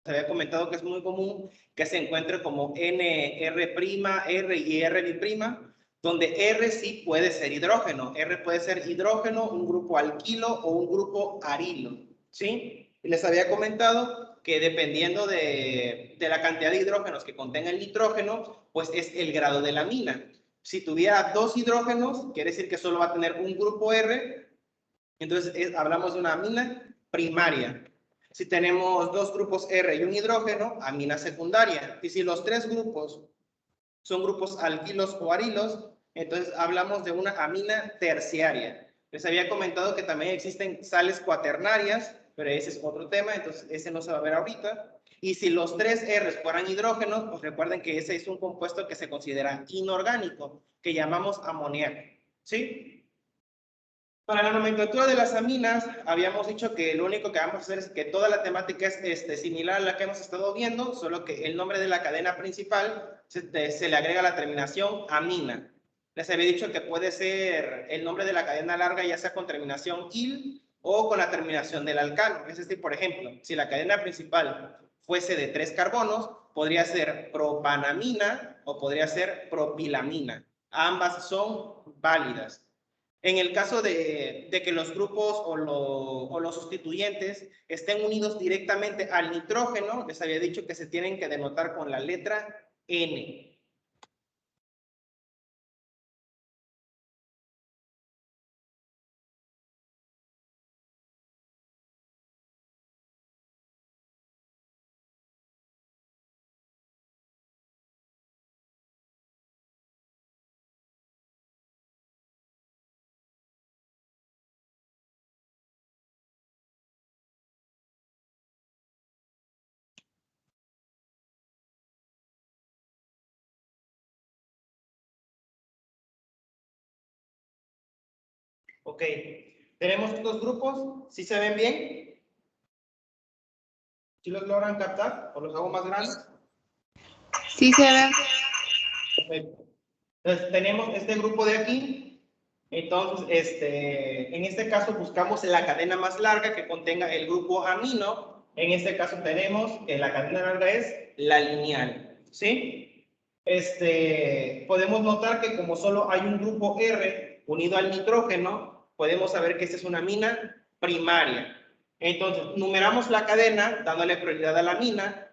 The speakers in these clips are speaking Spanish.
había comentado que es muy común que se encuentre como NR', R y R', donde R sí puede ser hidrógeno. R puede ser hidrógeno, un grupo alquilo o un grupo arilo, ¿sí? Y les había comentado que dependiendo de la cantidad de hidrógenos que contenga el nitrógeno, pues es el grado de la amina. Si tuviera 2 hidrógenos, quiere decir que solo va a tener un grupo R, entonces hablamos de una amina primaria. Si tenemos 2 grupos R y un hidrógeno, amina secundaria. Y si los 3 grupos son grupos alquilos o arilos, entonces hablamos de una amina terciaria. Les había comentado que también existen sales cuaternarias, pero ese es otro tema, entonces ese no se va a ver ahorita. Y si los 3 R fueran hidrógenos, pues recuerden que ese es un compuesto que se considera inorgánico, que llamamos amoníaco, ¿sí? Para la nomenclatura de las aminas, habíamos dicho que lo único que vamos a hacer es que toda la temática es similar a la que hemos estado viendo, solo que el nombre de la cadena principal se le agrega la terminación amina. Les había dicho que puede ser el nombre de la cadena larga ya sea con terminación il o con la terminación del alcano. Es decir, por ejemplo, si la cadena principal fuese de 3 carbonos, podría ser propanamina o podría ser propilamina. Ambas son válidas. En el caso de que los grupos o los sustituyentes estén unidos directamente al nitrógeno, les había dicho que se tienen que denotar con la letra N. Ok, tenemos estos grupos, ¿sí se ven bien? ¿Sí los logran captar o los hago más grandes? Sí se ve. Perfecto. Entonces tenemos este grupo de aquí, entonces en este caso buscamos la cadena más larga que contenga el grupo amino. En este caso tenemos que la cadena larga es la lineal, ¿sí? Podemos notar que como solo hay un grupo R unido al nitrógeno, podemos saber que esta es una amina primaria. Entonces, numeramos la cadena dándole prioridad a la amina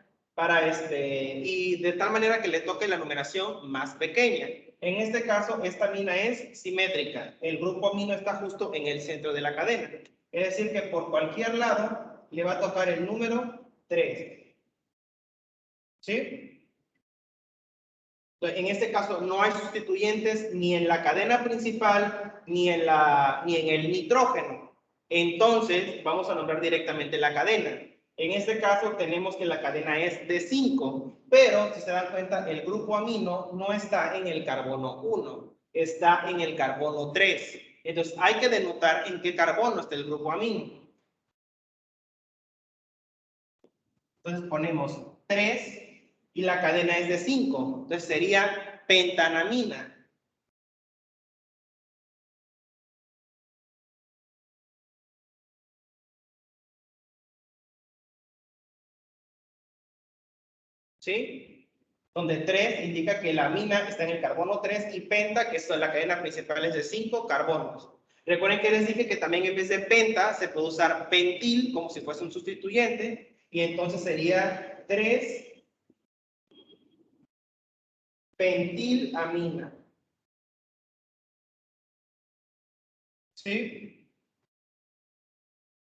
y de tal manera que le toque la numeración más pequeña. En este caso, esta amina es simétrica. El grupo amino está justo en el centro de la cadena. Es decir, que por cualquier lado le va a tocar el número 3. ¿Sí? Entonces, en este caso no hay sustituyentes ni en la cadena principal ni en el nitrógeno. Entonces, vamos a nombrar directamente la cadena. En este caso tenemos que la cadena es de 5, pero si se dan cuenta, el grupo amino no está en el carbono 1, está en el carbono 3. Entonces hay que denotar en qué carbono está el grupo amino. Entonces ponemos 3 y la cadena es de 5. Entonces sería pentanamina. ¿Sí? Donde 3 indica que la amina está en el carbono 3 y penta, que es la cadena principal, es de 5 carbonos. Recuerden que les dije que también en vez de penta se puede usar pentil como si fuese un sustituyente y entonces sería 3 pentilamina. ¿Sí?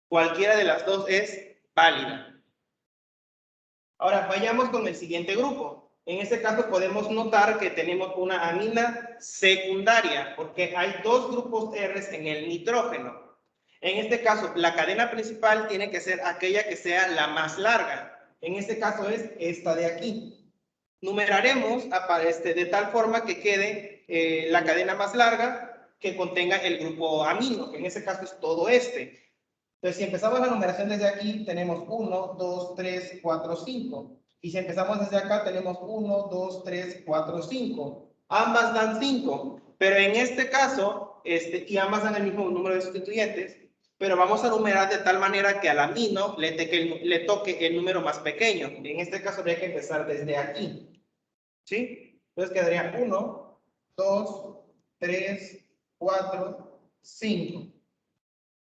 Cualquiera de las dos es válida. Ahora vayamos con el siguiente grupo. En este caso podemos notar que tenemos una amina secundaria porque hay 2 grupos R en el nitrógeno. En este caso, la cadena principal tiene que ser aquella que sea la más larga. En este caso es esta de aquí. Numeraremos de tal forma que quede la cadena más larga que contenga el grupo amino, que en este caso es todo este. Entonces, si empezamos la numeración desde aquí, tenemos 1, 2, 3, 4, 5. Y si empezamos desde acá, tenemos 1, 2, 3, 4, 5. Ambas dan 5, pero en este caso, y ambas dan el mismo número de sustituyentes, pero vamos a numerar de tal manera que al amino le toque el número más pequeño. En este caso habría que empezar desde aquí, ¿sí? Entonces quedaría 1, 2, 3, 4, 5,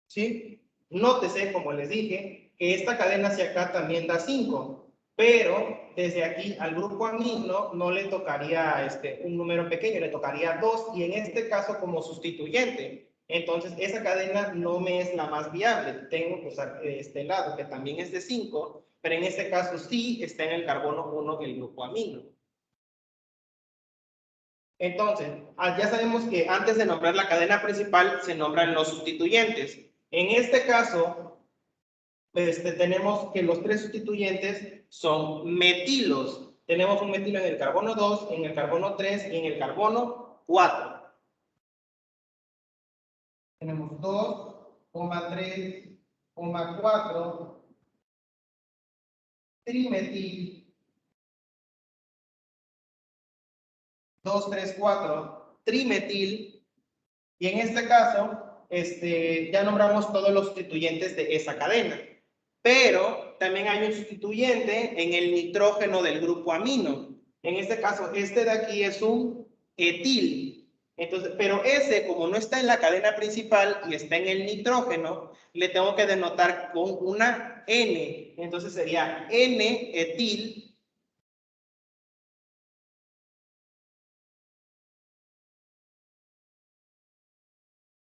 ¿sí? Nótese, como les dije, que esta cadena hacia acá también da 5, pero desde aquí al grupo amino no le tocaría un número pequeño, le tocaría 2, y en este caso como sustituyente. Entonces, esa cadena no me es la más viable. Tengo que usar este lado, que también es de 5, pero en este caso sí está en el carbono 1 del grupo amino. Entonces, ya sabemos que antes de nombrar la cadena principal se nombran los sustituyentes. En este caso, tenemos que los tres sustituyentes son metilos. Tenemos un metilo en el carbono 2, en el carbono 3 y en el carbono 4. Tenemos 2,3,4 trimetil, 2,3,4 trimetil, y en este caso ya nombramos todos los sustituyentes de esa cadena. Pero también hay un sustituyente en el nitrógeno del grupo amino. En este caso, este de aquí es un etil. Entonces, pero ese, como no está en la cadena principal y está en el nitrógeno, le tengo que denotar con una N. Entonces sería N-etil.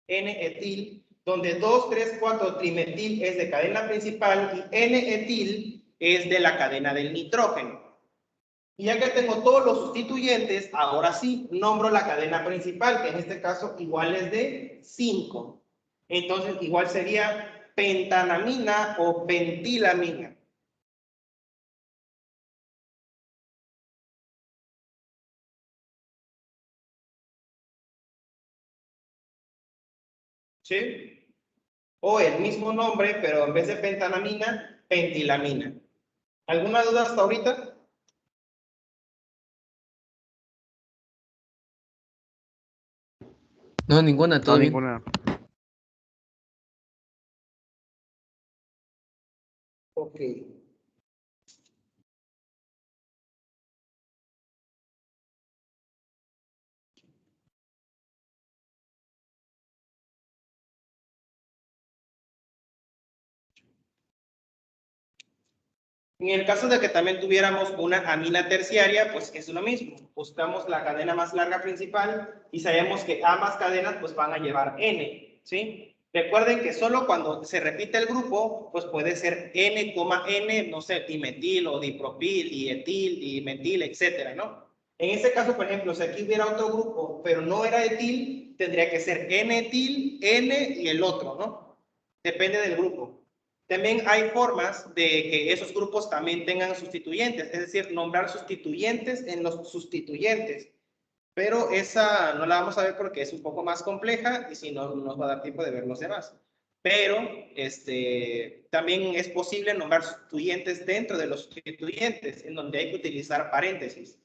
N-etil, donde 2, 3, 4 trimetil es de cadena principal y N-etil es de la cadena del nitrógeno. Y ya que tengo todos los sustituyentes, ahora sí nombro la cadena principal, que en este caso igual es de 5. Entonces igual sería pentanamina o pentilamina. ¿Sí? O el mismo nombre, pero en vez de pentanamina, pentilamina. ¿Alguna duda hasta ahorita? No, ninguna, todo No, bien. ninguna. Ok. En el caso de que también tuviéramos una amina terciaria, pues es lo mismo. Buscamos la cadena más larga principal y sabemos que ambas cadenas pues van a llevar N, ¿sí? Recuerden que solo cuando se repite el grupo, pues puede ser N, N, no sé, dimetil o dipropil, dietil, dimetil, etcétera, ¿no? En este caso, por ejemplo, si aquí hubiera otro grupo, pero no era etil, tendría que ser N-etil, N y el otro, ¿no? Depende del grupo. También hay formas de que esos grupos también tengan sustituyentes, es decir, nombrar sustituyentes en los sustituyentes. Pero esa no la vamos a ver porque es un poco más compleja y si no, no nos va a dar tiempo de ver los demás. Pero también es posible nombrar sustituyentes dentro de los sustituyentes, en donde hay que utilizar paréntesis.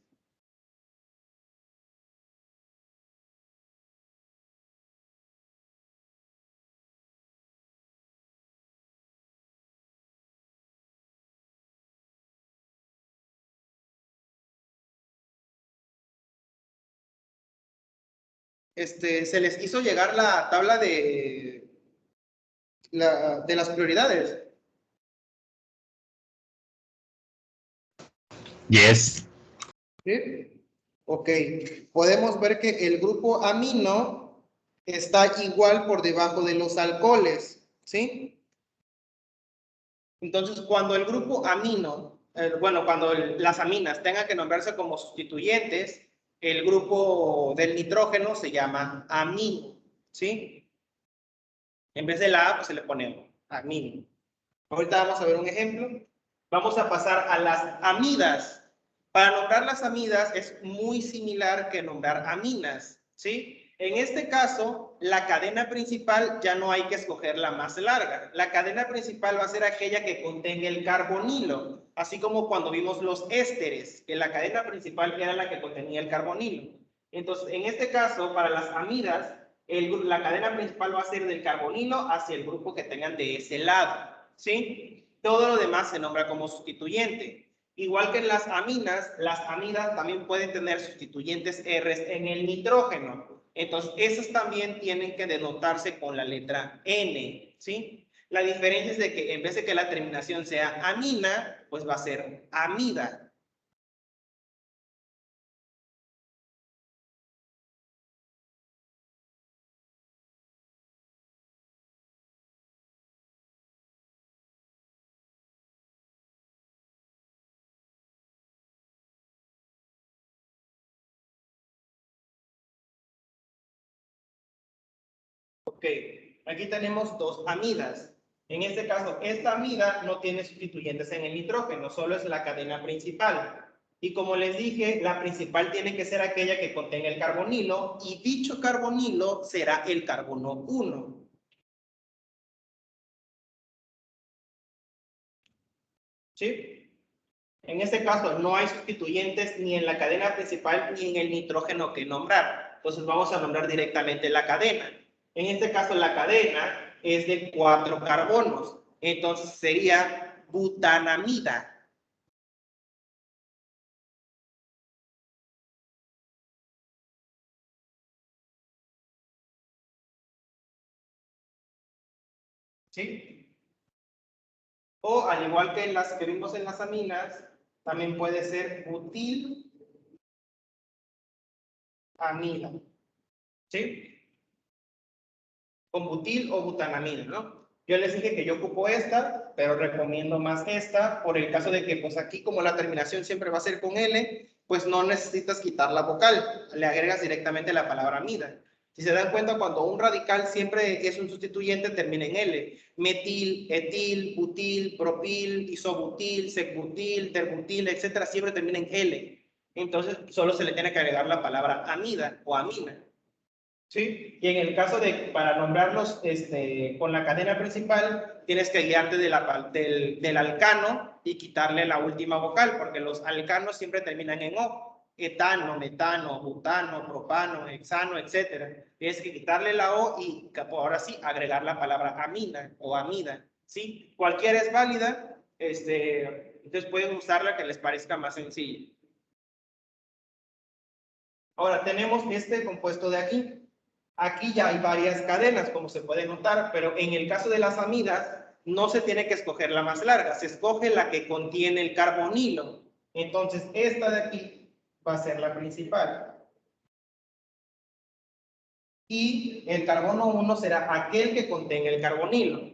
Se les hizo llegar la tabla de las prioridades. Yes. ¿Sí? Ok, podemos ver que el grupo amino está igual por debajo de los alcoholes, ¿sí? Entonces, cuando el grupo amino, cuando las aminas tengan que nombrarse como sustituyentes, el grupo del nitrógeno se llama amino, ¿sí? En vez de la A, pues se le pone amino. Ahorita vamos a ver un ejemplo. Vamos a pasar a las amidas. Para nombrar las amidas es muy similar que nombrar aminas, ¿sí? En este caso, la cadena principal ya no hay que escoger la más larga. La cadena principal va a ser aquella que contenga el carbonilo, así como cuando vimos los ésteres, que la cadena principal era la que contenía el carbonilo. Entonces, en este caso, para las amidas, La cadena principal va a ser del carbonilo hacia el grupo que tengan de ese lado, ¿sí? Todo lo demás se nombra como sustituyente. Igual que en las amidas también pueden tener sustituyentes R en el nitrógeno. Entonces, esos también tienen que denotarse con la letra N, ¿sí? La diferencia es de que en vez de que la terminación sea amina, pues va a ser amida. Ok, aquí tenemos dos amidas. En este caso, esta amida no tiene sustituyentes en el nitrógeno, solo es la cadena principal. Y como les dije, la principal tiene que ser aquella que contenga el carbonilo, y dicho carbonilo será el carbono 1. ¿Sí? En este caso, no hay sustituyentes ni en la cadena principal ni en el nitrógeno que nombrar. Entonces, vamos a nombrar directamente la cadena. En este caso, la cadena es de 4 carbonos. Entonces, sería butanamida. ¿Sí? O, al igual que las que vimos en las aminas, también puede ser butilamida. ¿Sí? Con butil o butanamina, ¿no? Yo les dije que yo ocupo esta, pero recomiendo más esta, por el caso de que, pues aquí como la terminación siempre va a ser con L, pues no necesitas quitar la vocal, le agregas directamente la palabra amida. Si se dan cuenta, cuando un radical siempre es un sustituyente, termina en L. Metil, etil, butil, propil, isobutil, secbutil, terbutil, etcétera, siempre termina en L. Entonces, solo se le tiene que agregar la palabra amida o amina. ¿Sí? Y en el caso de, para nombrarlos con la cadena principal, tienes que guiarte del alcano y quitarle la última vocal, porque los alcanos siempre terminan en O. Etano, metano, butano, propano, hexano, etc. Tienes que quitarle la O y ahora sí agregar la palabra amina o amida. ¿Sí? Cualquiera es válida, entonces pueden usar la que les parezca más sencilla. Ahora tenemos este compuesto de aquí. Aquí ya hay varias cadenas, como se puede notar, pero en el caso de las amidas, no se tiene que escoger la más larga, se escoge la que contiene el carbonilo. Entonces, esta de aquí va a ser la principal. Y el carbono 1 será aquel que contenga el carbonilo.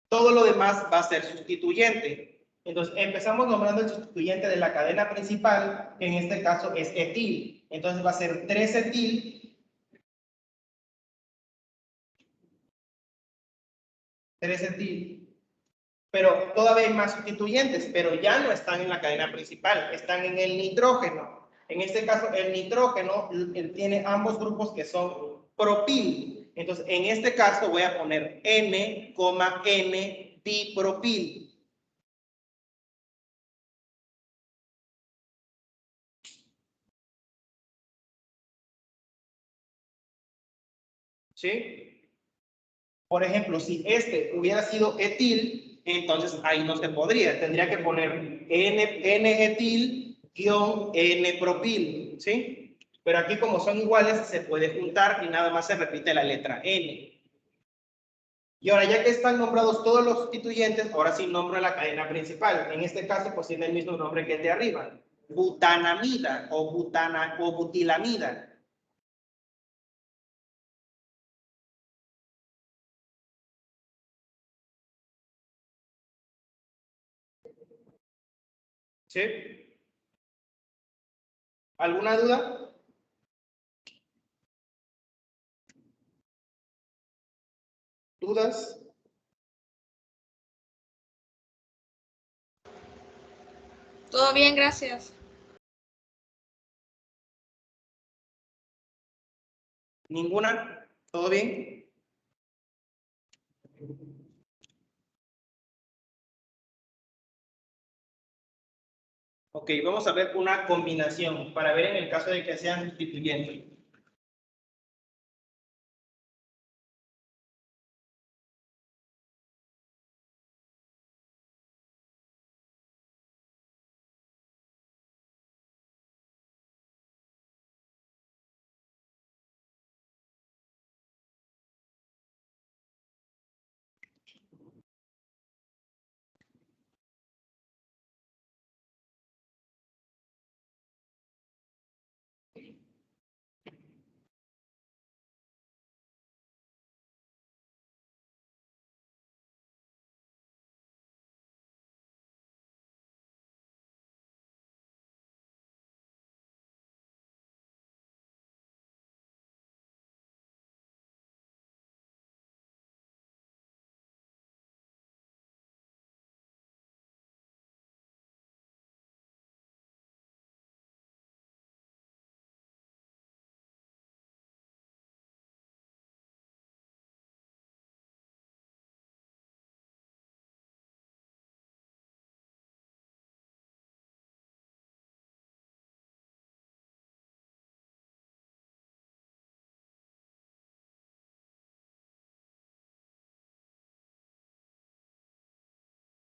Todo lo demás va a ser sustituyente. Entonces, empezamos nombrando el sustituyente de la cadena principal, que en este caso es etil. Entonces, va a ser 3-etil. 3-etil. Pero todavía hay más sustituyentes, pero ya no están en la cadena principal, están en el nitrógeno. En este caso, el nitrógeno tiene ambos grupos que son propil. Entonces, en este caso voy a poner N, dipropil. ¿Sí? Por ejemplo, si este hubiera sido etil, entonces ahí no se podría. Tendría que poner N-etil-N-propil, ¿sí? Pero aquí como son iguales, se puede juntar y nada más se repite la letra N. Y ahora, ya que están nombrados todos los sustituyentes, ahora sí nombro la cadena principal. En este caso, pues tiene el mismo nombre que el de arriba. Butanamida o butilamida. ¿Sí? ¿Alguna duda? ¿Dudas? Todo bien, gracias. ¿Ninguna? ¿Todo bien? Ok, vamos a ver una combinación para ver en el caso de que sean sustituyentes.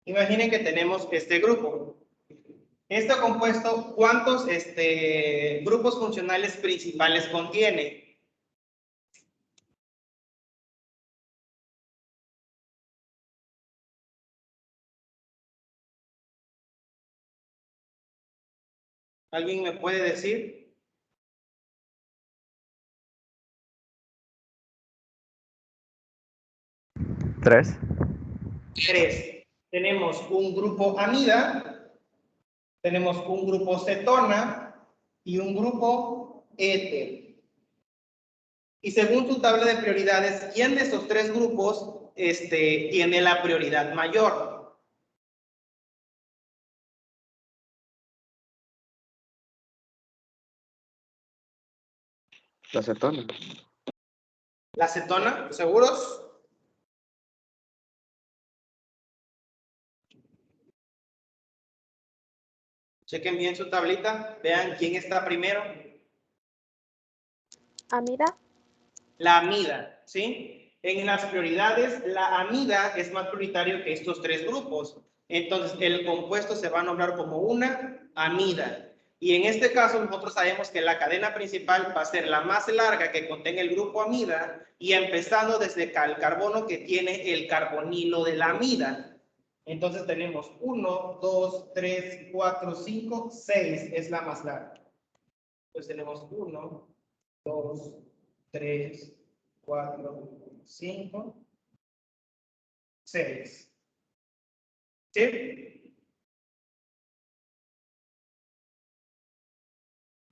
Imaginen que tenemos este grupo. Este compuesto, ¿cuántos grupos funcionales principales contiene? ¿Alguien me puede decir? 3. 3. Tenemos un grupo amida, tenemos un grupo cetona y un grupo éter. Y según tu tabla de prioridades, ¿quién de esos tres grupos tiene la prioridad mayor? La cetona. ¿La cetona? ¿Seguros? Chequen bien su tablita, vean quién está primero. Amida. La amida, ¿sí? En las prioridades, la amida es más prioritario que estos tres grupos. Entonces, el compuesto se va a nombrar como una amida. Y en este caso, nosotros sabemos que la cadena principal va a ser la más larga que contenga el grupo amida y empezando desde el carbono que tiene el carbonilo de la amida. Entonces tenemos 1, 2, 3, 4, 5, 6 es la más larga. Entonces tenemos 1, 2, 3, 4, 5, 6. ¿Sí?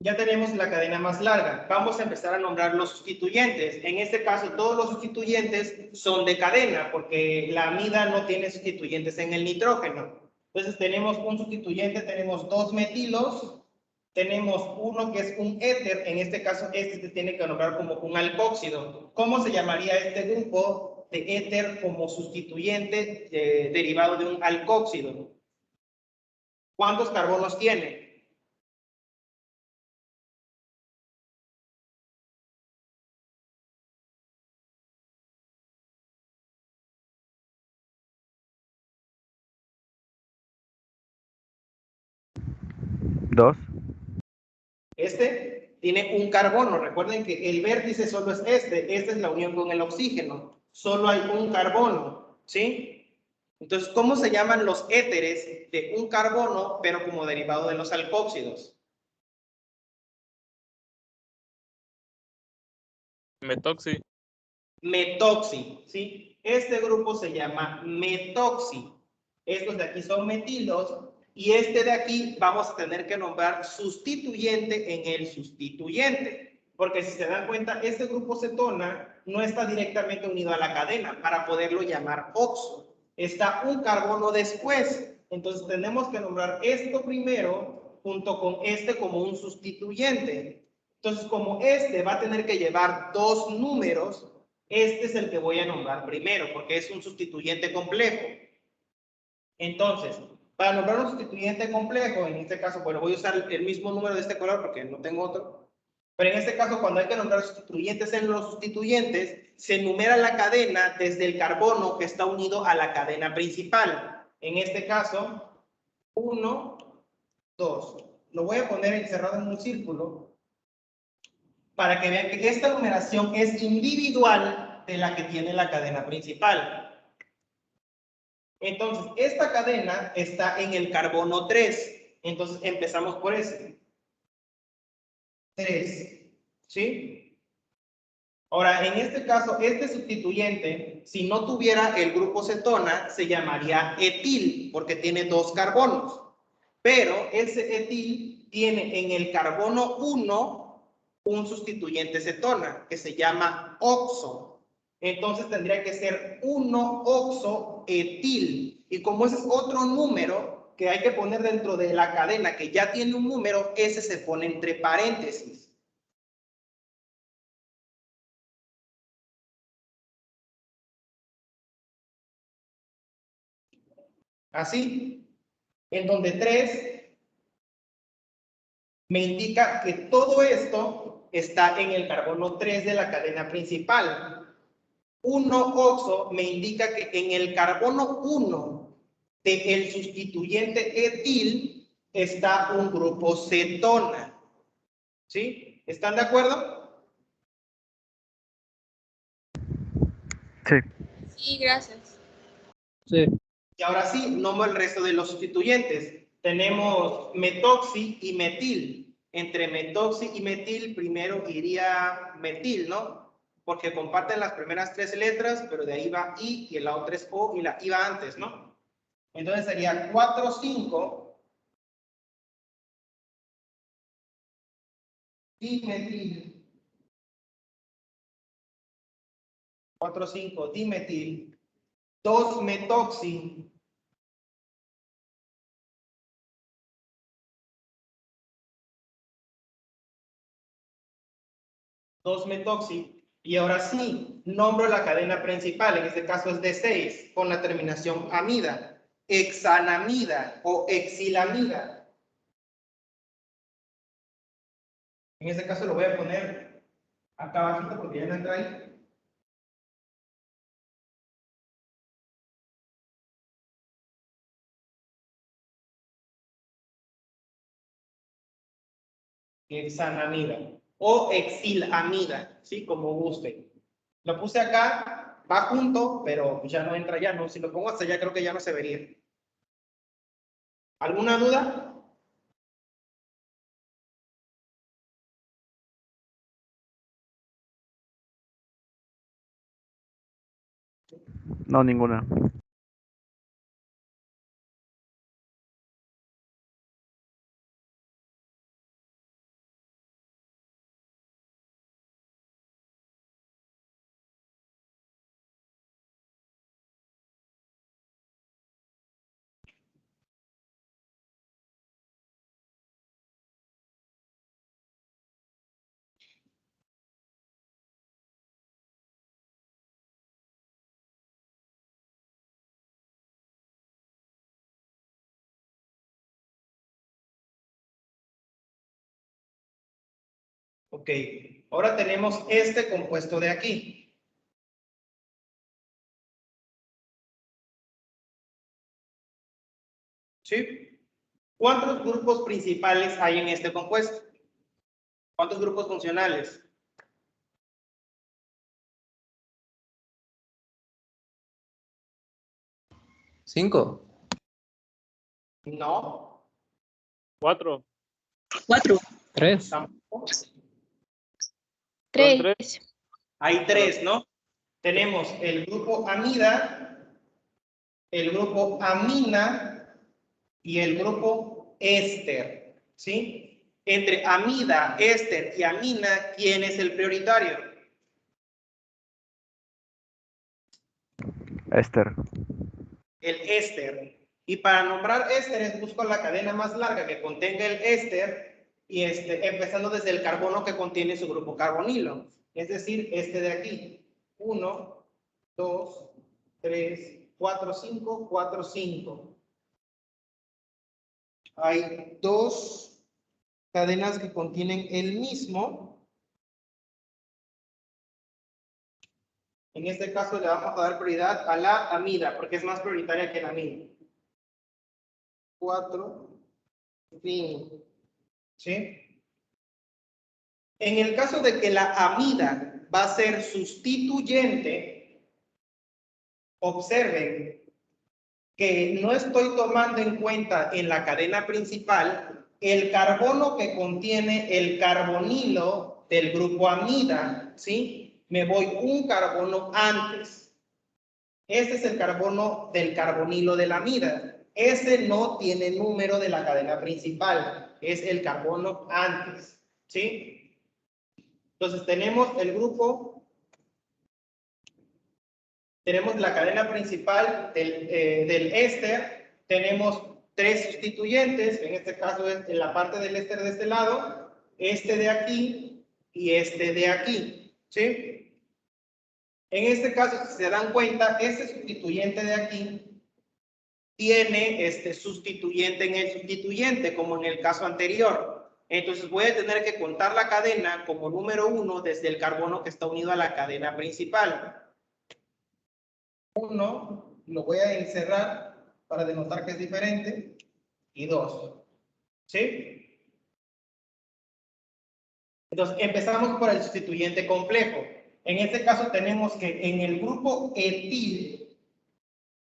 Ya tenemos la cadena más larga. Vamos a empezar a nombrar los sustituyentes. En este caso, todos los sustituyentes son de cadena, porque la amida no tiene sustituyentes en el nitrógeno. Entonces, tenemos un sustituyente, tenemos dos metilos, tenemos uno que es un éter. En este caso, este se tiene que nombrar como un alcóxido. ¿Cómo se llamaría este grupo de éter como sustituyente derivado de un alcóxido? ¿Cuántos carbonos tiene? Dos. Este tiene un carbono. Recuerden que el vértice solo es este. Esta es la unión con el oxígeno. Solo hay un carbono, ¿sí? Entonces, ¿cómo se llaman los éteres de un carbono, pero como derivado de los alcóxidos? Metoxi. Metoxi, ¿sí? Este grupo se llama metoxi. Estos de aquí son metilos y este de aquí vamos a tener que nombrar sustituyente en el sustituyente. Porque si se dan cuenta, este grupo cetona no está directamente unido a la cadena para poderlo llamar oxo. Está un carbono después. Entonces tenemos que nombrar esto primero junto con este como un sustituyente. Entonces, como este va a tener que llevar dos números, este es el que voy a nombrar primero, porque es un sustituyente complejo. Entonces, para nombrar un sustituyente complejo, en este caso, bueno, voy a usar el mismo número de este color porque no tengo otro. Pero en este caso, cuando hay que nombrar sustituyentes en los sustituyentes, se enumera la cadena desde el carbono que está unido a la cadena principal. En este caso, 1, 2. Lo voy a poner encerrado en un círculo para que vean que esta numeración es individual de la que tiene la cadena principal. Entonces, esta cadena está en el carbono 3. Entonces, empezamos por ese. 3. ¿Sí? Ahora, en este caso, este sustituyente, si no tuviera el grupo cetona, se llamaría etil, porque tiene dos carbonos. Pero ese etil tiene en el carbono 1 un sustituyente cetona que se llama oxo. Entonces tendría que ser 1-oxoetil. Y como ese es otro número que hay que poner dentro de la cadena que ya tiene un número, ese se pone entre paréntesis. Así, en donde 3 me indica que todo esto está en el carbono 3 de la cadena principal. 1-oxo me indica que en el carbono 1 del sustituyente etil está un grupo cetona. ¿Sí? ¿Están de acuerdo? Sí. Sí, gracias. Sí. Y ahora sí, nombro el resto de los sustituyentes. Tenemos metoxi y metil. Entre metoxi y metil, primero iría metil, ¿no? Porque comparten las primeras 3 letras, pero de ahí va I y la otra es O y la I va antes, ¿no? Entonces sería 4, 5. Dimetil. 4, 5, dimetil. 2 metoxi. Y ahora sí, nombro la cadena principal, en este caso es de 6, con la terminación amida, hexanamida o exilamida. En este caso lo voy a poner acá abajito porque ya no entra ahí. Hexanamida o exilamida, ¿sí? Como guste. Lo puse acá, va junto, pero ya no entra ya, no. Si lo pongo hasta allá creo que ya no se vería. ¿Alguna duda? No, ninguna. Ok, ahora tenemos este compuesto de aquí. ¿Sí? ¿Cuántos grupos principales hay en este compuesto? ¿Cuántos grupos funcionales? ¿5? No. 4. 3. Tampoco. 3. Hay 3, ¿no? Tenemos el grupo amida, el grupo amina y el grupo éster, ¿sí? Entre amida, éster y amina, ¿quién es el prioritario? Esther. El éster. Y para nombrar ésteres busco la cadena más larga que contenga el éster y empezando desde el carbono que contiene su grupo carbonilo. Es decir, este de aquí. 1, 2, 3, 4, 5, 4, 5. Hay 2 cadenas que contienen el mismo. En este caso le vamos a dar prioridad a la amida porque es más prioritaria que la amida. 4, 5. ¿Sí? En el caso de que la amida va a ser sustituyente, observen que no estoy tomando en cuenta en la cadena principal el carbono que contiene el carbonilo del grupo amida, ¿sí? Me voy un carbono antes. Este es el carbono del carbonilo de la amida. Ese no tiene número de la cadena principal, es el carbono antes, ¿sí? Entonces tenemos el grupo, tenemos la cadena principal del éster, tenemos 3 sustituyentes, en este caso es en la parte del éster de este lado, este de aquí y este de aquí, ¿sí? En este caso, si se dan cuenta, este sustituyente de aquí tiene este sustituyente en el sustituyente, como en el caso anterior. Entonces voy a tener que contar la cadena como número 1 desde el carbono que está unido a la cadena principal. 1, lo voy a encerrar. para denotar que es diferente, y 2. ¿Sí? Entonces, empezamos por el sustituyente complejo. En este caso tenemos que en el grupo etil,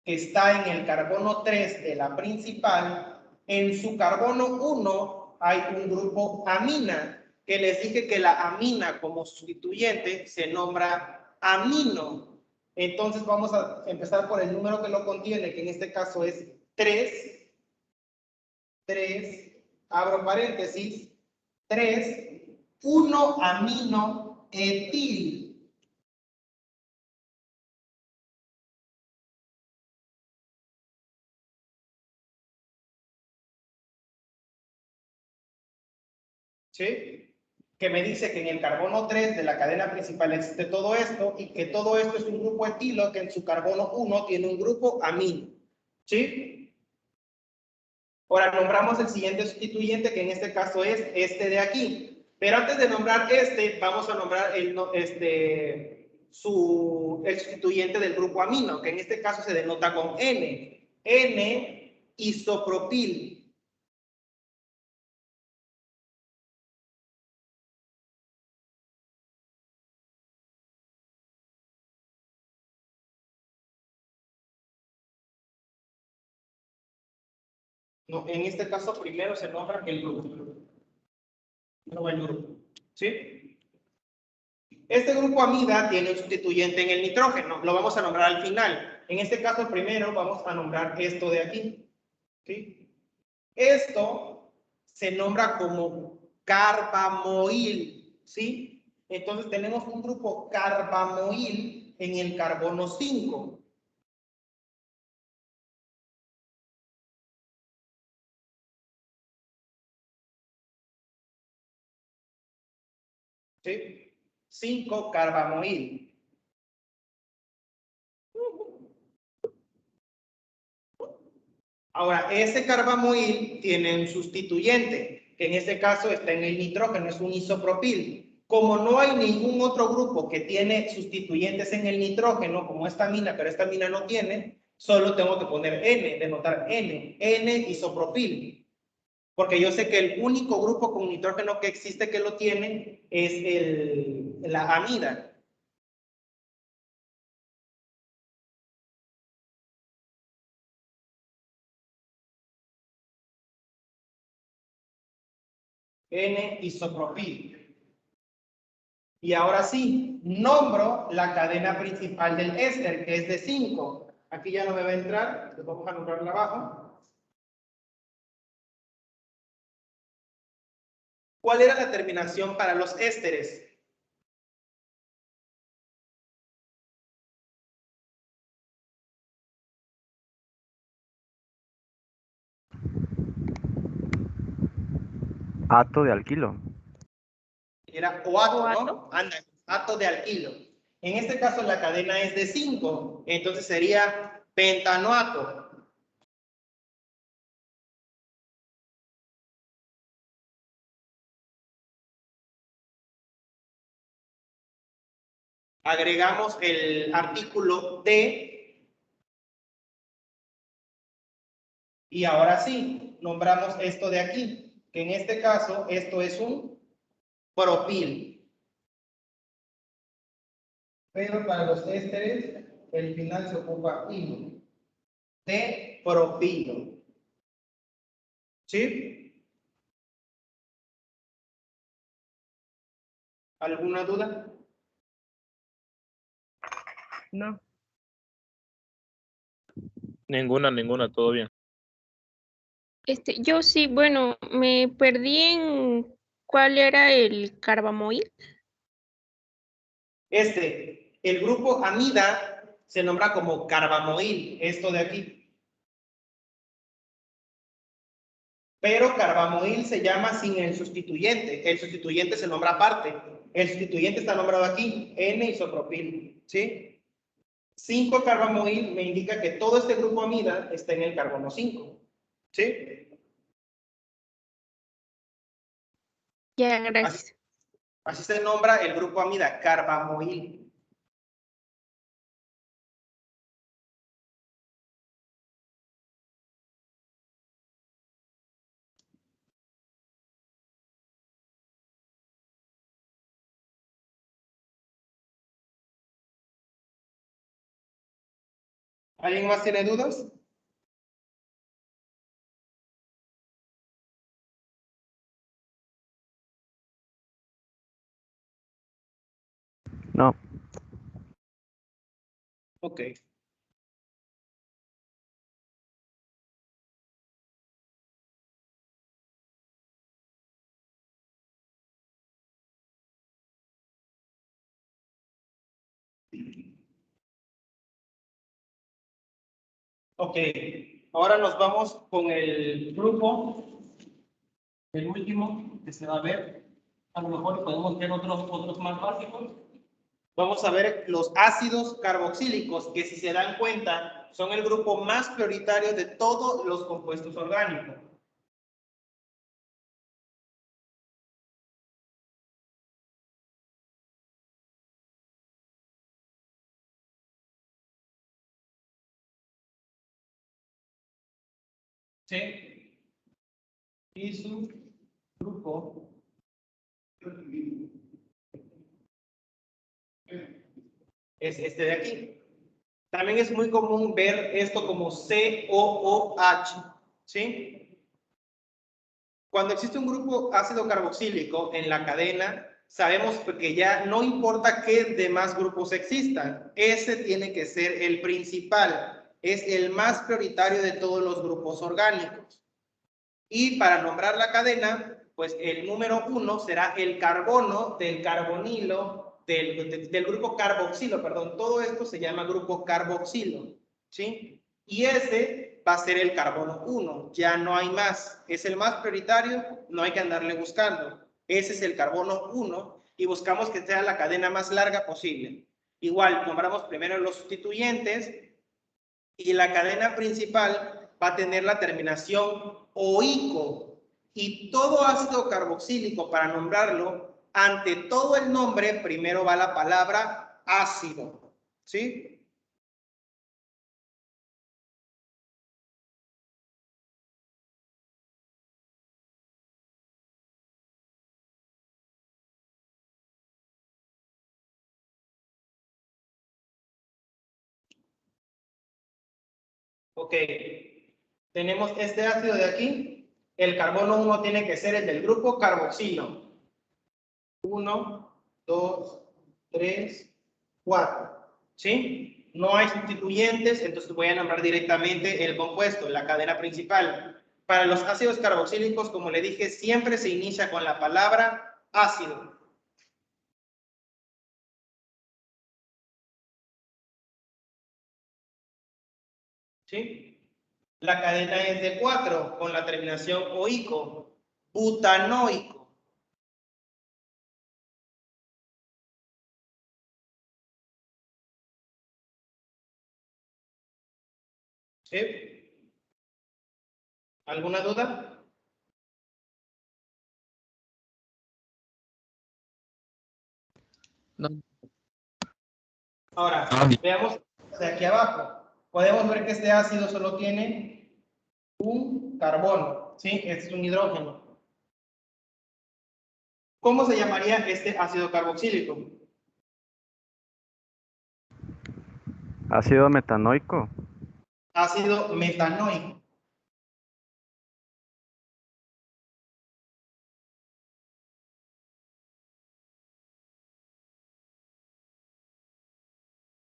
que está en el carbono 3 de la principal, en su carbono 1 hay un grupo amina, que les dije que la amina como sustituyente se nombra amino. Entonces vamos a empezar por el número que lo contiene, que en este caso es 3. 3, abro paréntesis, 3, 1 amino etil. ¿Sí? Que me dice que en el carbono 3 de la cadena principal existe todo esto y que todo esto es un grupo etilo que en su carbono 1 tiene un grupo amino. ¿Sí? Ahora nombramos el siguiente sustituyente, que en este caso es este de aquí. Pero antes de nombrar este, vamos a nombrar el sustituyente del grupo amino, que en este caso se denota con N. N-isopropil. No, en este caso primero se nombra el grupo. No el grupo. ¿Sí? Este grupo amida tiene un sustituyente en el nitrógeno. Lo vamos a nombrar al final. En este caso primero vamos a nombrar esto de aquí. ¿Sí? Esto se nombra como carbamoil. ¿Sí? Entonces tenemos un grupo carbamoil en el carbono 5. ¿Sí? 5 carbamoil. Ahora, ese carbamoil tiene un sustituyente, que en este caso está en el nitrógeno, es un isopropil. Como no hay ningún otro grupo que tiene sustituyentes en el nitrógeno, como esta amina, pero esta amina no tiene, solo tengo que poner N, denotar N-isopropil. Porque yo sé que el único grupo con nitrógeno que existe que lo tiene es la amida. N-isopropil. Y ahora sí, nombro la cadena principal del éster, que es de 5. Aquí ya no me va a entrar, entonces vamos a nombrarla abajo. ¿Cuál era la terminación para los ésteres? Ato de alquilo. Era oato, ¿Oato? ¿no? Anda, ato de alquilo. En este caso la cadena es de 5, entonces sería pentanoato. Agregamos el artículo de. Y ahora sí, nombramos esto de aquí, que en este caso esto es un propil. Pero para los ésteres, el final se ocupa hilo. De propilo. ¿Sí? ¿Alguna duda? No. Ninguna, todo bien. Yo sí, bueno, me perdí en cuál era el carbamoil. El grupo amida se nombra como carbamoil, esto de aquí. Pero carbamoil se llama sin el sustituyente. El sustituyente se nombra aparte. El sustituyente está nombrado aquí, N-isopropil. ¿Sí? 5 carbamoil me indica que todo este grupo amida está en el carbono 5. ¿Sí? Ya, gracias. Así se nombra el grupo amida, carbamoil. ¿Alguien más tiene dudas? No. Ok. Ok, ahora nos vamos con el grupo, el último que se va a ver. A lo mejor podemos ver otros más básicos. Vamos a ver los ácidos carboxílicos, que si se dan cuenta, son el grupo más prioritario de todos los compuestos orgánicos. ¿Sí? Y su grupo es este de aquí. También es muy común ver esto como COOH, ¿sí? Cuando existe un grupo ácido carboxílico en la cadena, sabemos que ya no importa qué demás grupos existan, ese tiene que ser el principal, es el más prioritario de todos los grupos orgánicos. Y para nombrar la cadena, pues el número 1 será el carbono del carbonilo, del grupo carboxilo, perdón, todo esto se llama grupo carboxilo, ¿sí? Y ese va a ser el carbono 1, ya no hay más, es el más prioritario, no hay que andarle buscando. Ese es el carbono 1 y buscamos que sea la cadena más larga posible. Igual, nombramos primero los sustituyentes y la cadena principal va a tener la terminación oico y todo ácido carboxílico, para nombrarlo, ante todo el nombre, primero va la palabra ácido, ¿sí? Ok, tenemos este ácido de aquí, el carbono 1 tiene que ser el del grupo carboxilo. 1, 2, 3, 4, ¿sí? No hay sustituyentes, entonces voy a nombrar directamente el compuesto, la cadena principal. Para los ácidos carboxílicos, como le dije, siempre se inicia con la palabra ácido. ¿Sí? La cadena es de 4, con la terminación oico, butanoico. ¿Sí? ¿Alguna duda? No. Ahora, veamos de aquí abajo. Podemos ver que este ácido solo tiene un carbono, ¿sí? Este es un hidrógeno. ¿Cómo se llamaría este ácido carboxílico? Ácido metanoico. Ácido metanoico.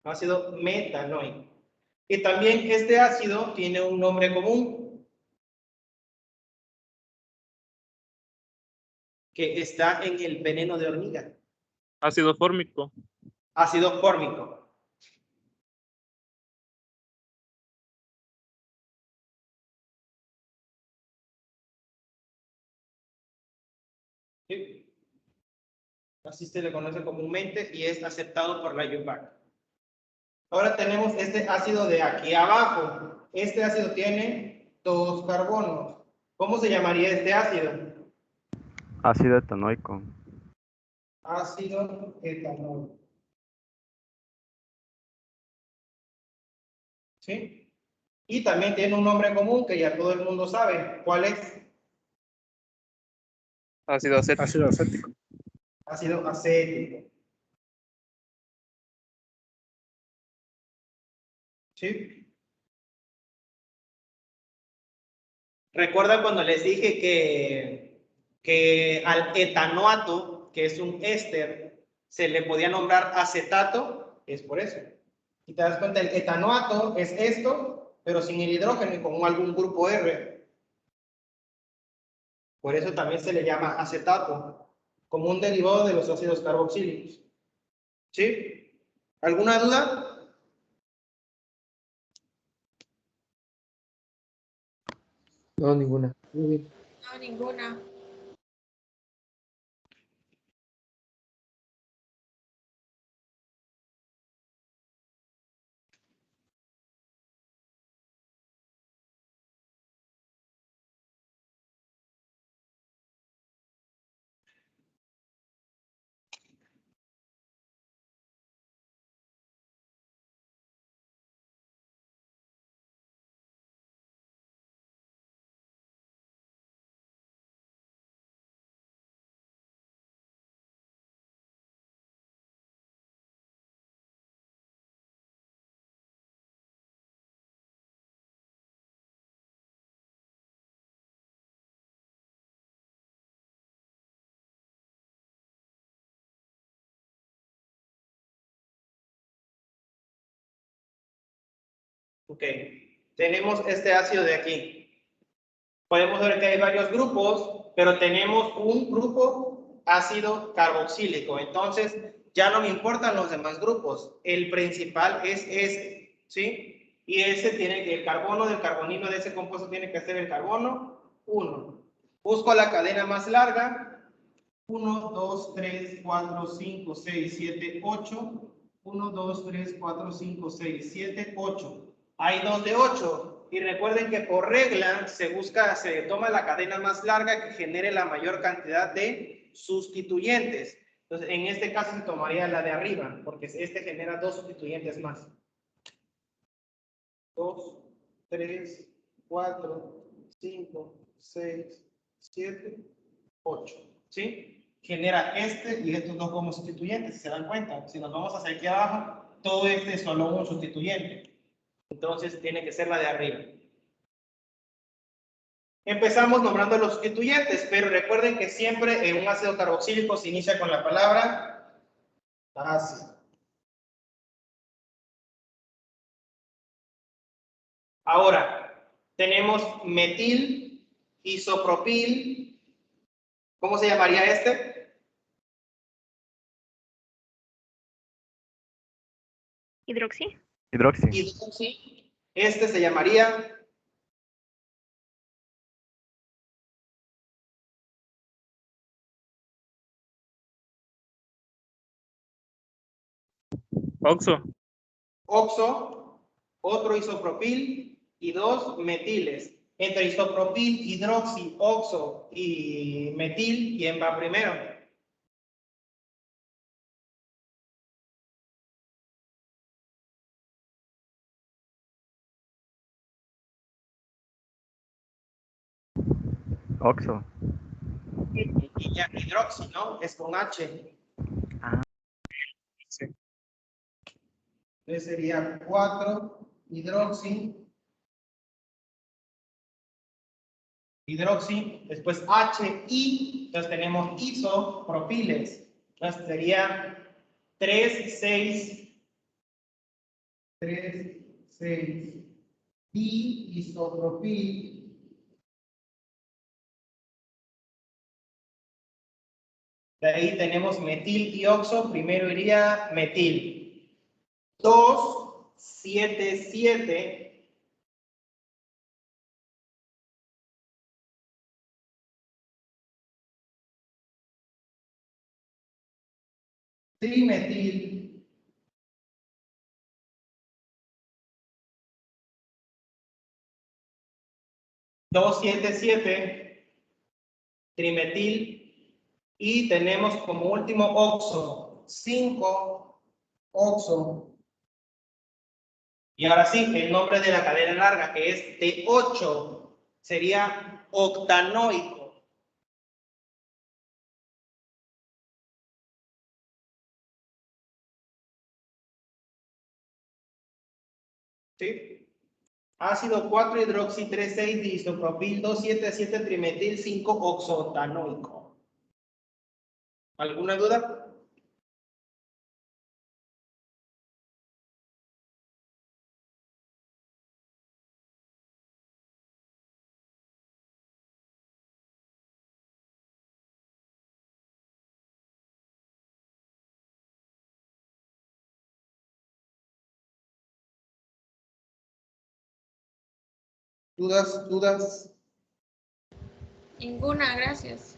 Ácido metanoico. Y también este ácido tiene un nombre común que está en el veneno de hormiga. Ácido fórmico. Ácido fórmico. ¿Sí? Así se le conoce comúnmente y es aceptado por la UPAC. Ahora tenemos este ácido de aquí abajo. Este ácido tiene 2 carbonos. ¿Cómo se llamaría este ácido? Ácido etanoico. Ácido etanol. ¿Sí? Y también tiene un nombre común que ya todo el mundo sabe. ¿Cuál es? Ácido acético. Ácido acético. Ácido acético. ¿Sí? ¿Recuerdan cuando les dije que al etanoato, que es un éster, se le podía nombrar acetato? Es por eso. Y te das cuenta, el etanoato es esto, pero sin el hidrógeno y con algún grupo R. Por eso también se le llama acetato, como un derivado de los ácidos carboxílicos. ¿Sí? ¿Alguna duda? No, ninguna. Muy bien. No, ninguna. Ok. Tenemos este ácido de aquí. Podemos ver que hay varios grupos, pero tenemos un grupo ácido carboxílico. Entonces, ya no me importan los demás grupos. El principal es ese, ¿sí? Y ese tiene que, el carbono del carbonilo de ese compuesto tiene que ser el carbono 1. Busco la cadena más larga. 1, 2, 3, 4, 5, 6, 7, 8. 1, 2, 3, 4, 5, 6, 7, 8. Hay 2 de 8. Y recuerden que por regla se toma la cadena más larga que genere la mayor cantidad de sustituyentes. Entonces, en este caso se tomaría la de arriba, porque este genera 2 sustituyentes más. 2, 3, 4, 5, 6, 7, 8. ¿Sí? Genera este y estos dos como sustituyentes, si se dan cuenta. Si nos vamos hacia aquí abajo, todo este es solo un sustituyente. Entonces tiene que ser la de arriba. Empezamos nombrando los sustituyentes, pero recuerden que siempre en un ácido carboxílico se inicia con la palabra ácido. Ahora, tenemos metil, isopropil. ¿Cómo se llamaría este? ¿Hidroxi? Hidroxi. Hidroxi. Este se llamaría Oxo. oxo, otro isopropil y 2 metiles. Entre isopropil, hidroxi, oxo y metil, ¿quién va primero? Oxo. Y ya hidroxi, ¿no? Es con H. Ah. Sí. Entonces sería 4 hidroxi. Hidroxi, después HI, entonces tenemos isopropiles. Entonces sería 3, 6, 3, 6, isopropil. De ahí tenemos metil y oxo, primero iría metil. 2, 7, 7. Trimetil. 2, 7, 7. Trimetil. Y tenemos como último oxo. 5, oxo. Y ahora sí, el nombre de la cadena larga, que es T8, sería octanoico. ¿Sí? Ácido 4-hidroxi-3,6 diisopropil 2,7,7 trimetil 5-oxotanoico. ¿Alguna duda? ¿Dudas? ¿Dudas? Ninguna, gracias.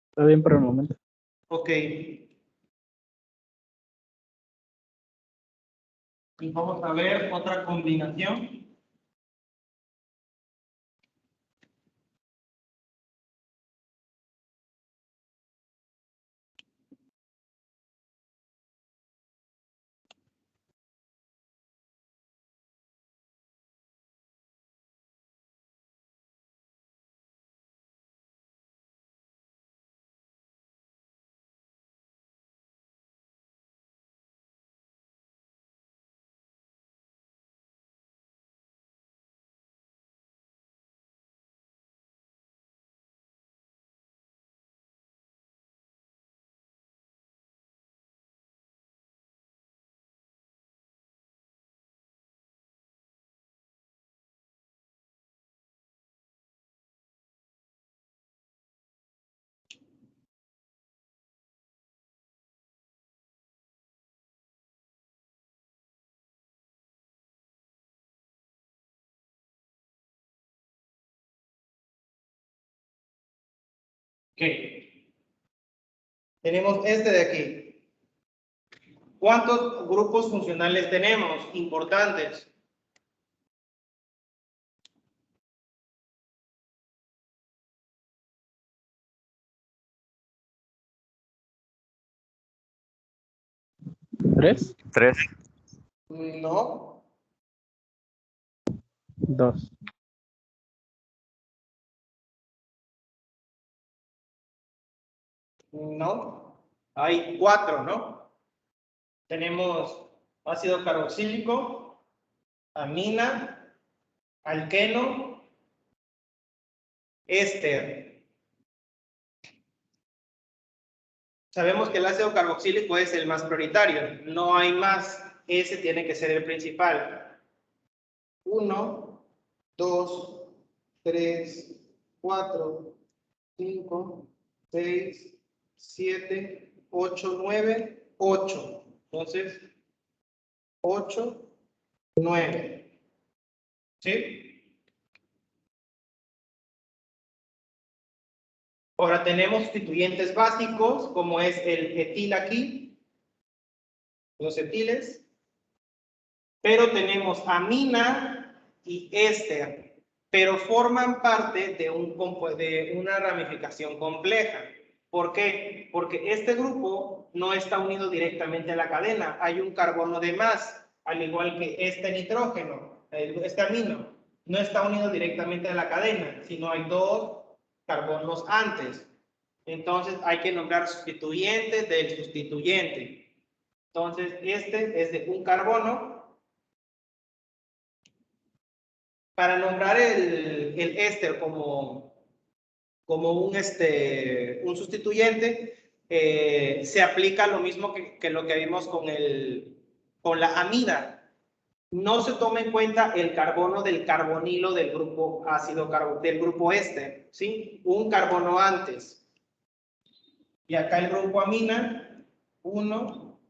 Está bien por el momento. Ok. Y vamos a ver otra combinación. Ok. Tenemos este de aquí. ¿Cuántos grupos funcionales tenemos? Importantes. ¿Tres? 3. No. Dos. No. Hay 4, ¿no? Tenemos ácido carboxílico, amina, alqueno, éster. Sabemos que el ácido carboxílico es el más prioritario. No hay más. Ese tiene que ser el principal. 1, 2, 3, 4, 5, 6, 7, 8, 9, 8. Entonces, 8, 9. ¿Sí? Ahora tenemos sustituyentes básicos, como es el etil aquí, los etiles, pero tenemos amina y éster, pero forman parte de una ramificación compleja. ¿Por qué? Porque este grupo no está unido directamente a la cadena, hay un carbono de más, al igual que este nitrógeno, este amino, no está unido directamente a la cadena, sino hay 2 carbonos antes. Entonces hay que nombrar sustituyente del sustituyente. Entonces este es de un carbono. Para nombrar el éster como un sustituyente, se aplica lo mismo que lo que vimos con la amida. No se toma en cuenta el carbono del carbonilo del grupo ácido del grupo éster, ¿sí? Un carbono antes. Y acá el grupo amina, 1,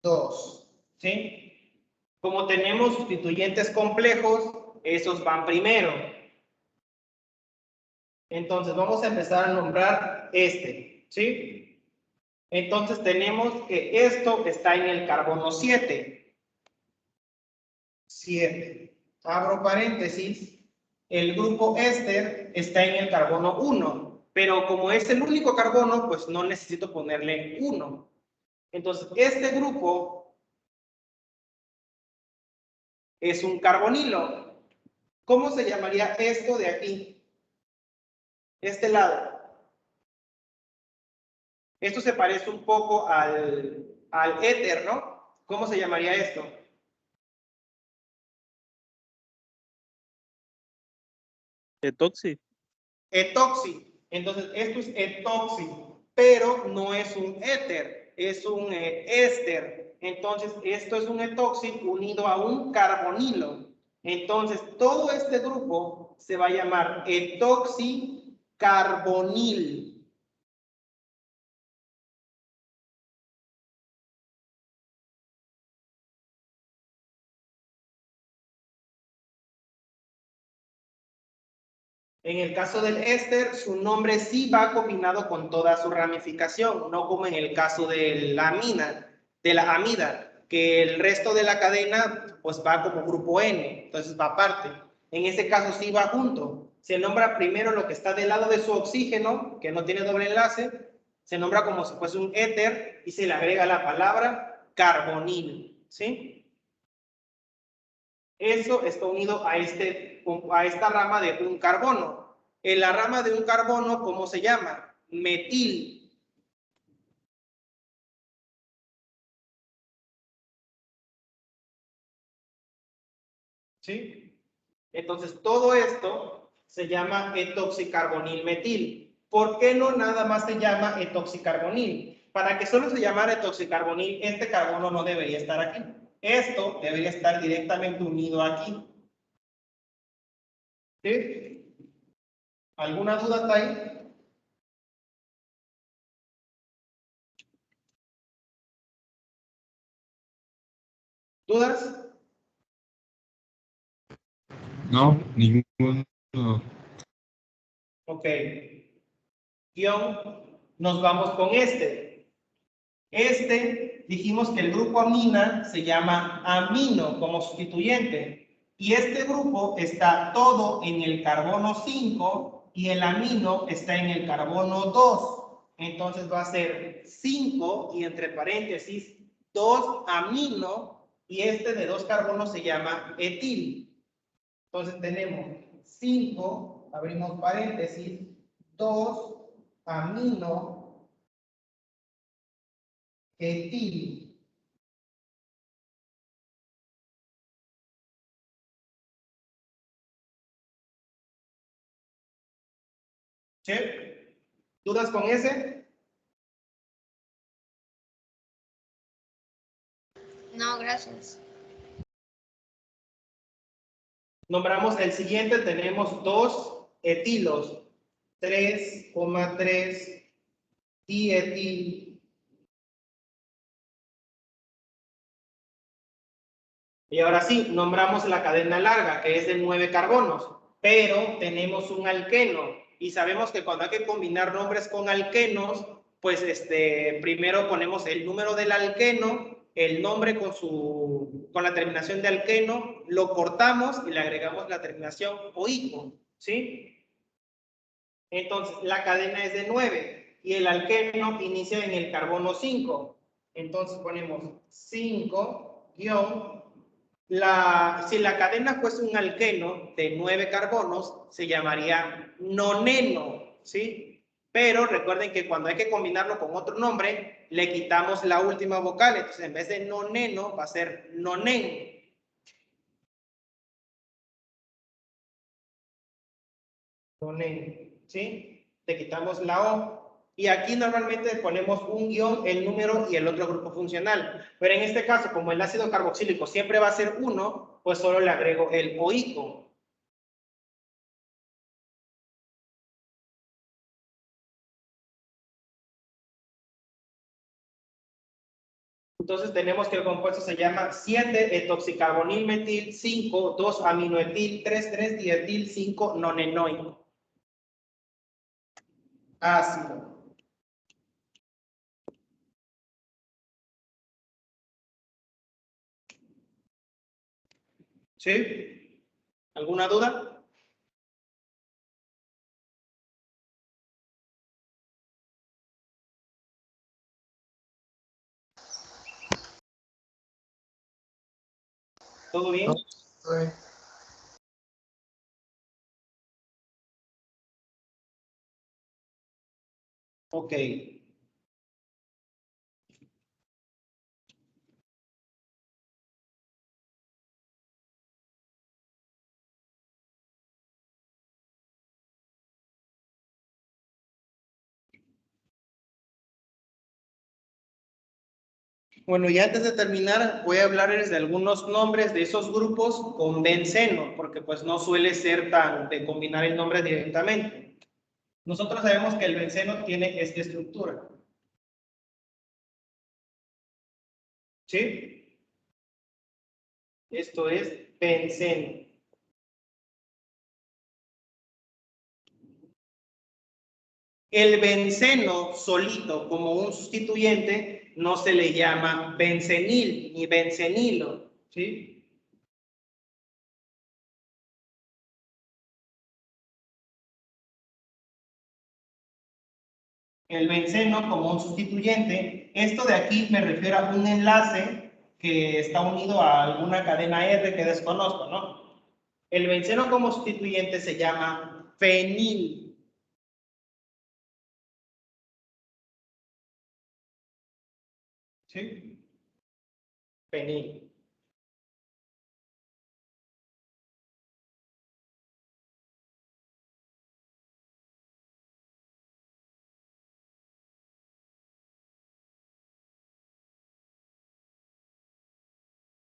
2, ¿sí? Como tenemos sustituyentes complejos, esos van primero. Entonces vamos a empezar a nombrar este, ¿sí? Entonces tenemos que esto está en el carbono 7. 7. Abro paréntesis. El grupo éster está en el carbono 1, pero como es el único carbono, pues no necesito ponerle 1. Entonces este grupo es un carbonilo. ¿Cómo se llamaría esto de aquí? Este lado. Esto se parece un poco al éter, ¿no? ¿Cómo se llamaría esto? Etoxi. Etoxi. Entonces, esto es etoxi, pero no es un éter, es un éster. Entonces, esto es un etoxi unido a un carbonilo. Entonces, todo este grupo se va a llamar etoxicarbonil. En el caso del éster, su nombre sí va combinado con toda su ramificación, no como en el caso de la amida, que el resto de la cadena pues va como grupo N, entonces va aparte. En ese caso sí va junto. Se nombra primero lo que está del lado de su oxígeno, que no tiene doble enlace, se nombra como si fuese un éter y se le agrega la palabra carbonil, ¿sí? Eso está unido a esta rama de un carbono. En la rama de un carbono, ¿cómo se llama? Metil. ¿Sí? Entonces, todo esto se llama etoxicarbonil metil. ¿Por qué no nada más se llama etoxicarbonil? Para que solo se llamara etoxicarbonil, este carbono no debería estar aquí. Esto debería estar directamente unido aquí. ¿Sí? ¿Alguna duda hasta ahí? ¿Dudas? No, ninguno. Ok. Guión, nos vamos con este. Este, dijimos que el grupo amina se llama amino como sustituyente. Y este grupo está todo en el carbono 5 y el amino está en el carbono 2. Entonces va a ser 5 y entre paréntesis 2 amino y este de 2 carbonos se llama etil. Entonces tenemos 5, abrimos paréntesis, 2 amino etil. ¿Sí? ¿Dudas con ese? No, gracias. Nombramos el siguiente, tenemos 2 etilos, 3,3 dietil. Y ahora sí, nombramos la cadena larga, que es de 9 carbonos, pero tenemos un alqueno. Y sabemos que cuando hay que combinar nombres con alquenos, pues primero ponemos el número del alqueno, el nombre con la terminación de alqueno, lo cortamos y le agregamos la terminación oico, ¿sí? Entonces, la cadena es de 9 y el alqueno inicia en el carbono 5. Entonces ponemos 5 guión. Si la cadena fuese un alqueno de 9 carbonos, se llamaría noneno, ¿sí? Pero recuerden que cuando hay que combinarlo con otro nombre, le quitamos la última vocal. Entonces, en vez de noneno, va a ser nonen. Nonen, ¿sí? Le quitamos la O. Y aquí normalmente ponemos un guión, el número y el otro grupo funcional. Pero en este caso, como el ácido carboxílico siempre va a ser 1, pues solo le agrego el oico. Entonces tenemos que el compuesto se llama 7-etoxicarbonil metil, 5, 2-aminoetil, 3,3-dietil, 5-nonenoico. Ácido. ¿Sí? ¿Alguna duda? ¿Todo bien? No, Ok. Bueno, y antes de terminar, voy a hablarles de algunos nombres de esos grupos con benceno, porque pues no suele ser tan de combinar el nombre directamente. Nosotros sabemos que el benceno tiene esta estructura. ¿Sí? Esto es benceno. El benceno solito como un sustituyente no se le llama bencenil ni bencenilo, ¿sí? El benceno como un sustituyente, esto de aquí me refiero a un enlace que está unido a alguna cadena R que desconozco, ¿no? El benceno como sustituyente se llama fenil. ¿Sí? Fenil.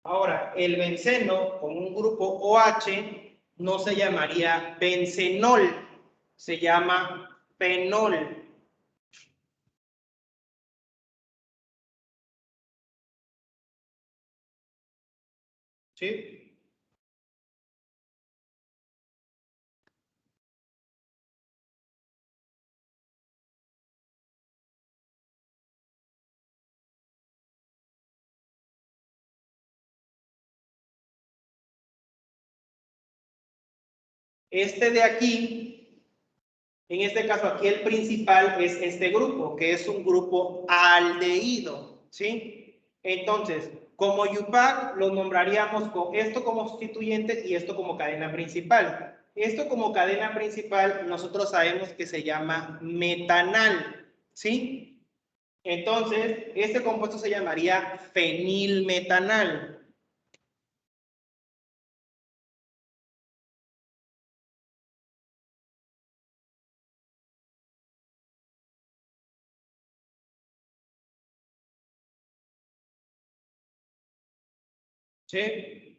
Ahora, el benceno con un grupo OH no se llamaría bencenol, se llama fenol. ¿Sí? Este de aquí, en este caso aquí el principal es este grupo, que es un grupo aldehído, ¿sí? Entonces, como YUPAC lo nombraríamos con esto como sustituyente y esto como cadena principal. Esto como cadena principal nosotros sabemos que se llama metanal, ¿sí? Entonces, este compuesto se llamaría fenilmetanal. ¿Sí?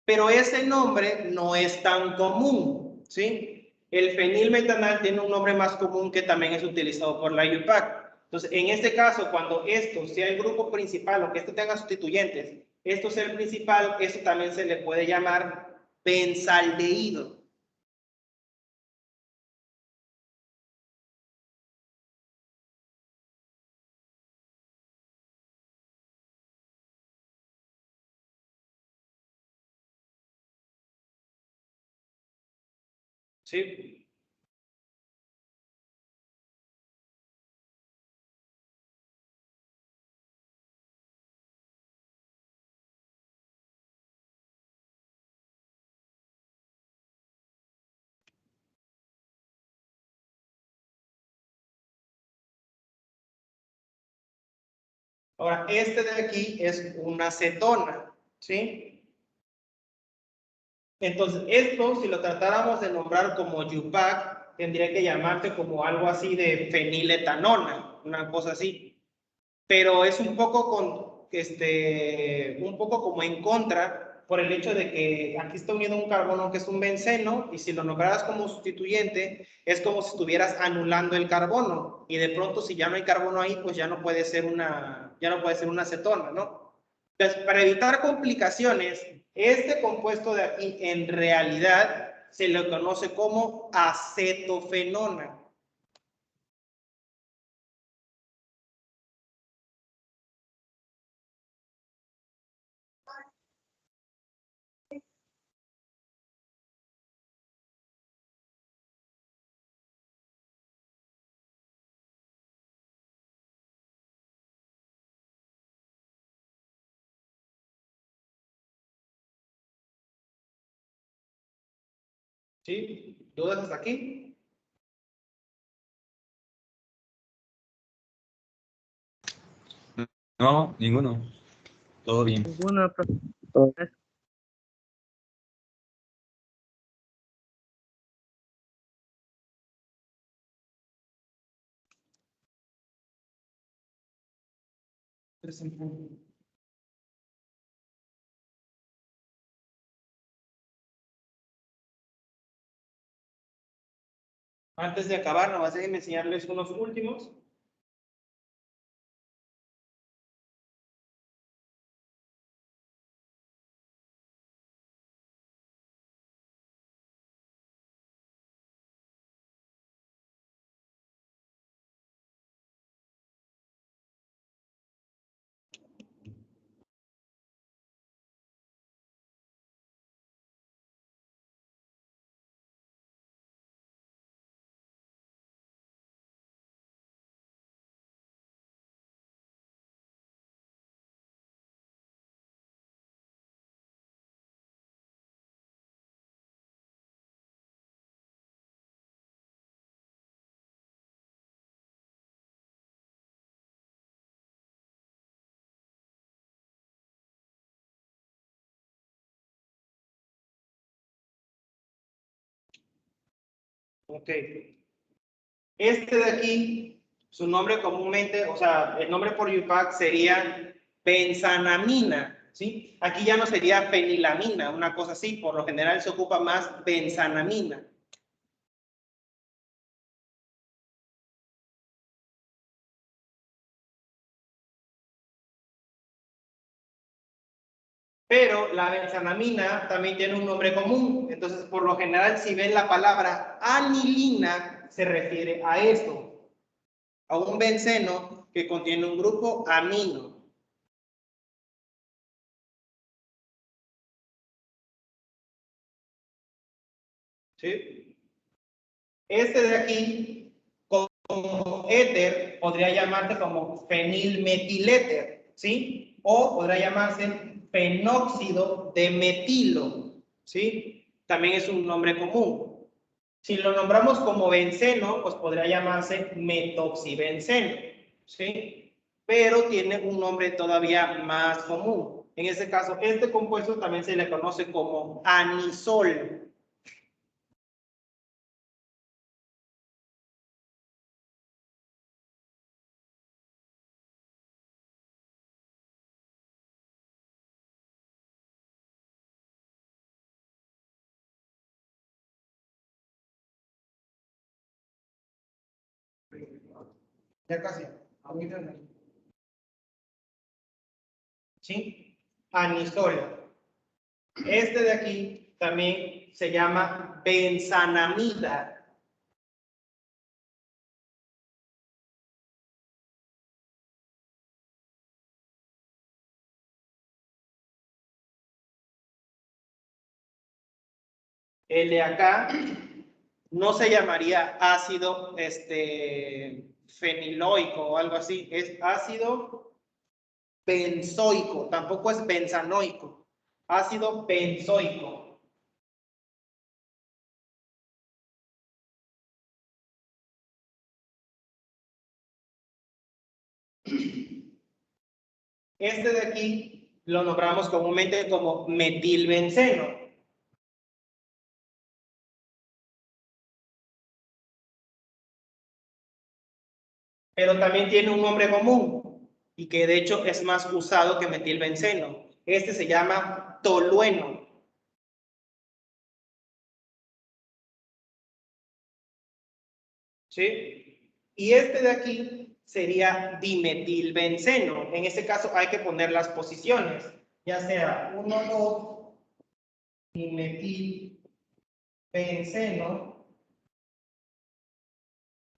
Pero ese nombre no es tan común, ¿sí? El fenilmetanal tiene un nombre más común que también es utilizado por la IUPAC. Entonces, en este caso, cuando esto sea el grupo principal o que esto tenga sustituyentes, esto sea el principal, esto también se le puede llamar benzaldehído. ¿Sí? Ahora, este de aquí es una acetona, ¿sí? Entonces, esto, si lo tratáramos de nombrar como YUPAC, tendría que llamarse como algo así de feniletanona, una cosa así. Pero es un poco un poco como en contra por el hecho de que aquí está uniendo un carbono que es un benceno y si lo nombraras como sustituyente es como si estuvieras anulando el carbono y de pronto si ya no hay carbono ahí pues ya no puede ser una acetona, ¿no? Entonces, para evitar complicaciones, este compuesto de aquí en realidad se le conoce como acetofenona. ¿Sí? ¿Dudas hasta aquí? No, ninguno. Todo bien. Ninguna, profe. Antes de acabar, nomás déjenme enseñarles unos últimos. Ok. Este de aquí, su nombre comúnmente, o sea, el nombre por UPAC sería benzanamina, ¿sí? Aquí ya no sería fenilamina, una cosa así. Por lo general se ocupa más benzanamina. Pero la benzanamina también tiene un nombre común. Entonces, por lo general, si ven la palabra anilina, se refiere a esto, a un benceno que contiene un grupo amino. ¿Sí? Este de aquí, como éter, podría llamarse como fenilmetiléter, ¿sí? O podría llamarse fenóxido de metilo, ¿sí? También es un nombre común. Si lo nombramos como benceno, pues podría llamarse metoxibenceno, ¿sí? Pero tiene un nombre todavía más común. En este caso, este compuesto también se le conoce como anisol. Ya casi. ¿Sí? Anisol. Este de aquí también se llama benzanamida. El de acá no se llamaría ácido feniloico o algo así, es ácido benzoico, tampoco es benzanoico, ácido benzoico. Este de aquí lo nombramos comúnmente como metilbenceno. Pero también tiene un nombre común y que de hecho es más usado que metilbenceno. Este se llama tolueno. ¿Sí? Y este de aquí sería dimetilbenceno. En este caso hay que poner las posiciones, ya sea 1,2 dimetilbenceno,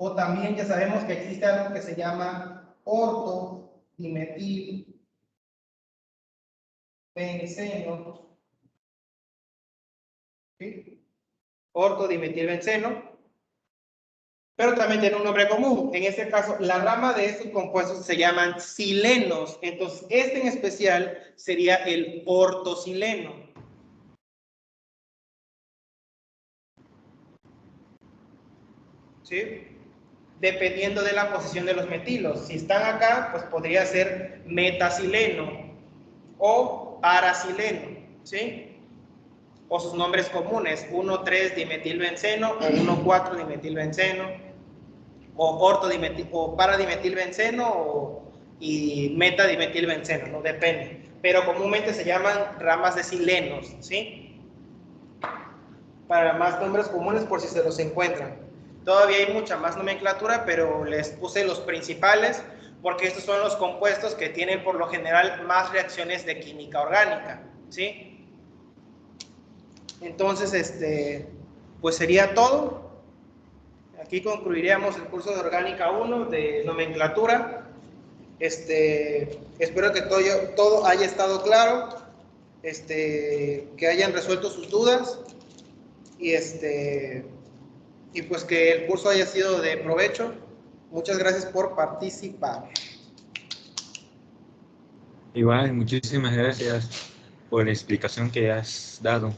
o también ya sabemos que existe algo que se llama ortodimetilbenceno. ¿Sí? Ortodimetilbenceno. Pero también tiene un nombre común. En este caso, la rama de estos compuestos se llaman silenos. Entonces, este en especial sería el ortosileno. ¿Sí? Dependiendo de la posición de los metilos. Si están acá, pues podría ser metasileno o parasileno. ¿Sí? O sus nombres comunes, 1,3 dimetilbenceno o 1,4 dimetilbenceno. O ortodimetil o paradimetilbenceno o y metadimetilbenceno, ¿no? Depende. Pero comúnmente se llaman ramas de silenos, ¿sí? Para más nombres comunes por si se los encuentran. Todavía hay mucha más nomenclatura, pero les puse los principales porque estos son los compuestos que tienen por lo general más reacciones de química orgánica, ¿sí? Entonces, pues sería todo. Aquí concluiríamos el curso de Orgánica 1 de nomenclatura. Espero que todo haya estado claro, que hayan resuelto sus dudas y pues que el curso haya sido de provecho. Muchas gracias por participar. Igual, muchísimas gracias por la explicación que has dado.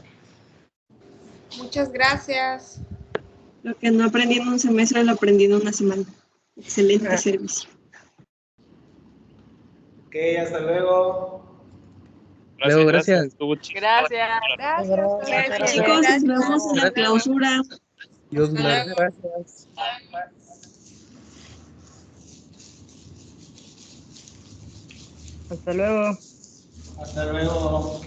Muchas gracias. Lo que no aprendí en un semestre lo aprendí en una semana. Excelente servicio. Ok, hasta luego. Luego, gracias. Estuvo chido. Gracias. Chicos, nos vemos en la clausura. Dios Hasta mío. luego. Gracias. Hasta luego. Hasta luego.